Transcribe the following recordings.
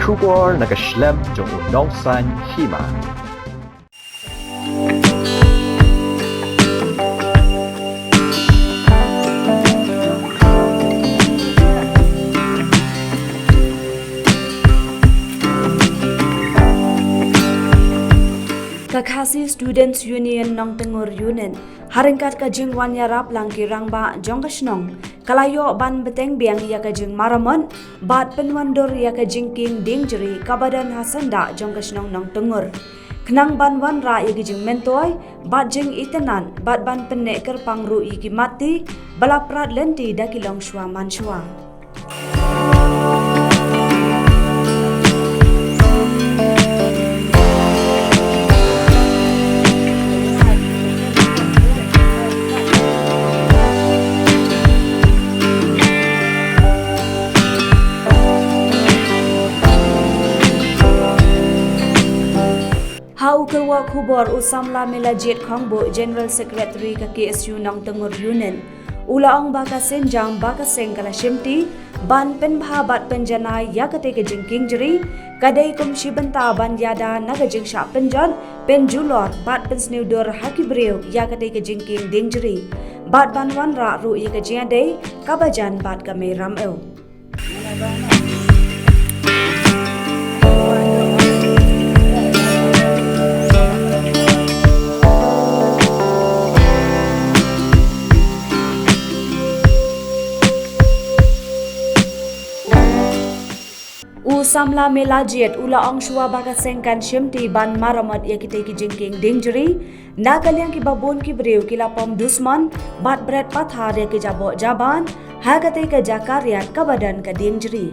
Kubor nakaslem jong unongsan hima. Kakasi Students Union Nong Tengor Union haringkat ka jingwan yarap lang kirangba jong kasnong kalayo ban beteng biang ya ka jing maramon bat penwandor ya ka jingking dingjeri kabadan hasanda jong kasnong nong tengor kenang ban wan ra ya jing mentoy bat jing itenan bat ban penek ker pangru iki mati balaprat lenti dakilong shwa manshwa. Hau kerwa kubor usamla melajit khongbo General Secretary ka KSU Nong Tengor Union ulaong baka senjang baka sengkala shimti ban penbha bat penjanai ya kate ke jingking jeri kadai kum shibenta ban yada naga jing sha penjon penjulor bat pensnudor haki breu ya kate ke jingking dingjeri bat ban wan ra ru ya ke jade kabajan bat ka meram eu. Samla melajiat ula ong shua baka sengkan shimti ban maramat ya kita ki jingking dingjeri nagalyang ki babon ki breu kila pom dusman bat bret patha de ki jabo jaban hagate ka jakariat kabadan ka dingjeri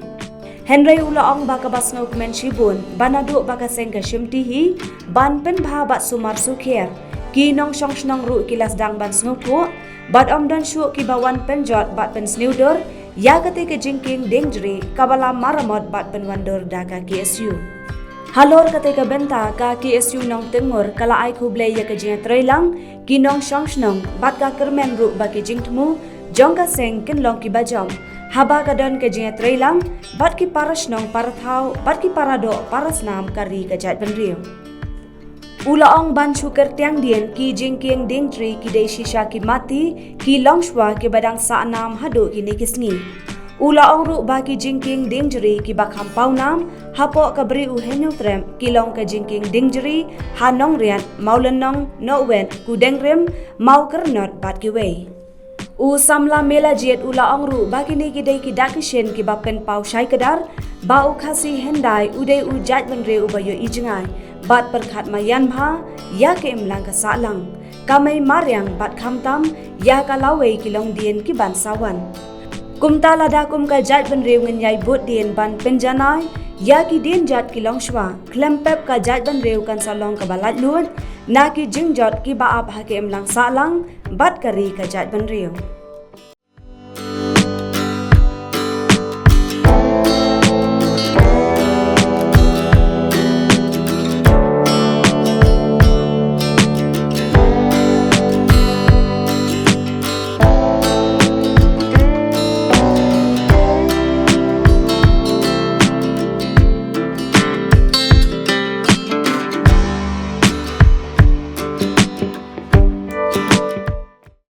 Henry ula ong baka basngau kemen shibun banadu baka sengka shimti hi ban pen bha bat sumar sukher ki nong shong shnong ru kilas dang ban sngu thu bat om dan shu ki bawan penjot bat pen snudor ya kate ke jingking dingjeri kabala maramot bat penwandor daka KSU. Halor kate ke benta ka KSU Nong Tengor kala ai kuble ya ke jing trailang kinong shongshnong bat ka kermen ru ba ke jingtmu jongka seng kinlong ki bajom haba ka don ke jing trailang bat ki parasnong parathau bat ki parado parasnam kari ka jat benriu. Ulaong ban syukur tiang dien ki jingking dingjeri ki dei shisha ki mati ki longshwa ki badang sa nam hadu ki nikisngi. Ulaong ru ba ki jingking dingjeri ki bakham paunam hapo ka beri u henyutrem ki long ka jingking dingjeri hanong rian maulenong nowen ku dengrem mau kernot bat ki wei. U samla mela jiet ulaong ru ba ki ni ki dei ki dakishen ki bapen pau shai kedar ba u khasi hendai udei u jat benre u bayo ijengai bat perkhat mayan bha ya ke imlang ka salang kamai maryang bat khamtam ya ka lawe kilong dien ki ban sawan kumta lada kum ka jat ban rew ngan yai bot dien ban penjanai ya ki dien jat kilong shwa klempep ka jat ban rew kan salong ka balat lut na ki jingjot ki ba ap ha ke imlang salang bat kari ka jat ban rew